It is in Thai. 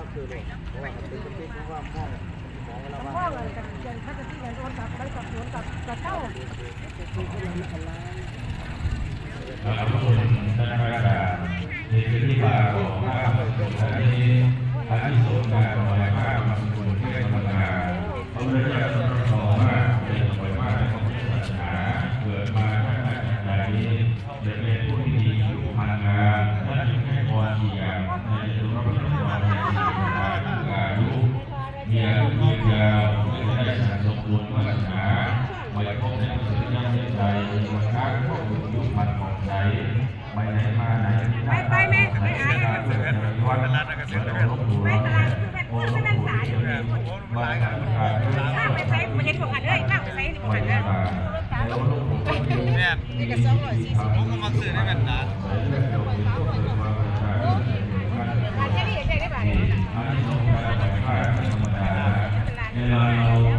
าคือเลยเพราะว่าเป็นคนที่เพราะว่ามองเวลาว่าพ่อเลยกันเจนถ้าจะที่เงินโอนกับไปกับโอนกับเจ้าพระคุณท่านพระอาจารย์ในพื้นที่ป่าของข้าพเจ้านี้อาทิสงการลอยข้ามสกุลเทพธรรมดาพระพุทธเจ้าทรงสอนว่าเป็นลอยข้ามของศาสนาเกิดมาทั้งใจนี้จะเป็นผู้ที่ดีอยู่พันงานท่านจึงให้พรสี่อย่างในสุรพระพุทธเจ้าในอายุมีอายุยืนยาวไม่ได้สะสมบุญวาสนาไว้พบในสุริยะเมตไตรวันข้างพวกบุญยุคมันของใจไปไหนมาไหนไปแม่ไปหาวันนั้นก็เสร็จแล้วไม่ตลาดไม่เป็นสายอยู่เลยมาทำการไปใช้ไม่ใช่พวกอันเลยมากไปใช้พวกอันเลยแม่นี่ก็240ผมก็มาซื้อได้กันนะอันนี้ได้ป่ะเนี่ยในเรา